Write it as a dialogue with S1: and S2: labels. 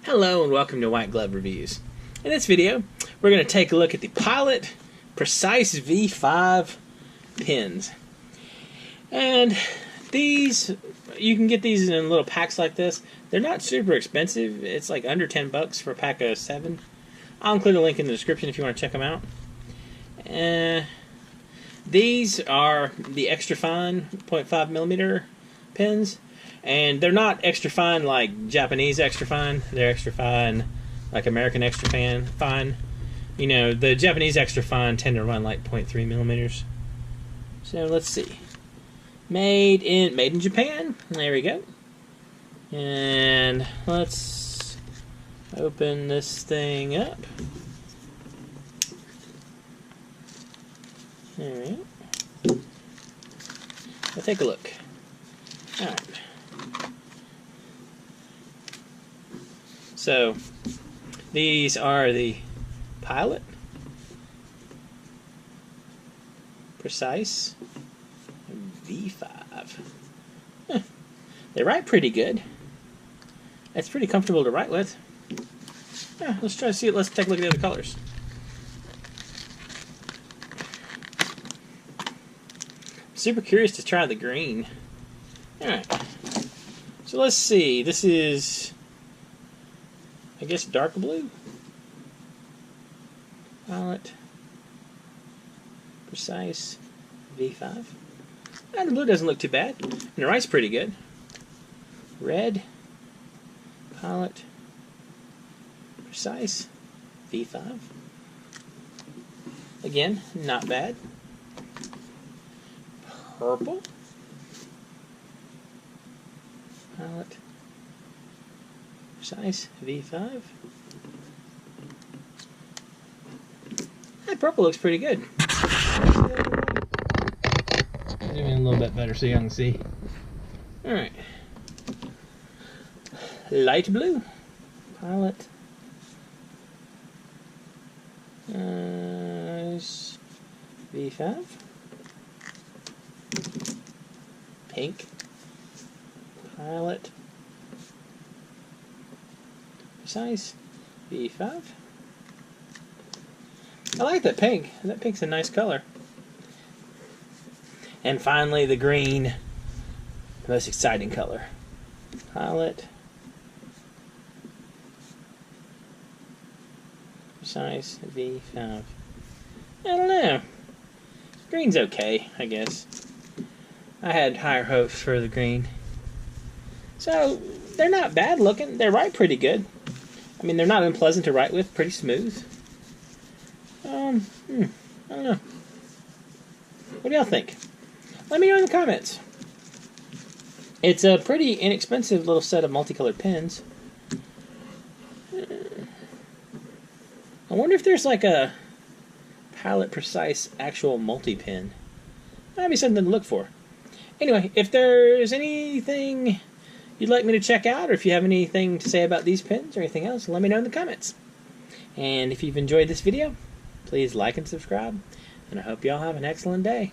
S1: Hello and welcome to White Glove Reviews. In this video, we're going to take a look at the Pilot Precise V5 pins. And these, you can get these in little packs like this. They're not super expensive. It's like under 10 bucks for a pack of 7. I'll include a link in the description if you want to check them out. These are the extra fine 0.5mm pins. And they're not extra fine like Japanese extra fine. They're extra fine like American extra fine. You know, the Japanese extra fine tend to run like 0.3mm. So let's see. Made in Japan. There we go. And let's open this thing up. All right. Let's take a look. All right. So, these are the Pilot Precise V5. They write pretty good. It's pretty comfortable to write with. Yeah, let's try to see it. Let's take a look at the other colors. Super curious to try the green. Alright. So let's see. This is, I guess, dark blue. Pilot Precise V5. And the blue doesn't look too bad. And the write's pretty good. Red. Pilot Precise V5. Again, not bad. Purple. Pilot Precise V5. That purple looks pretty good. Zoom in a little bit better so you can see. Alright. Light blue. Pilot V5. Pink. Pilot Precise V5. I like that pink. That pink's a nice color. And finally, the green, the most exciting color. Pilot Precise V5. I don't know. Green's okay, I guess. I had higher hopes for the green. So, they're not bad looking. They write pretty good. I mean, they're not unpleasant to write with. Pretty smooth. I don't know. What do y'all think? Let me know in the comments. It's a pretty inexpensive little set of multicolored pens. I wonder if there's like a Pilot Precise actual multi-pen. That'd be something to look for. Anyway, if there's anything you'd like me to check out, or if you have anything to say about these pens or anything else, let me know in the comments. And if you've enjoyed this video, please like and subscribe, and I hope y'all have an excellent day.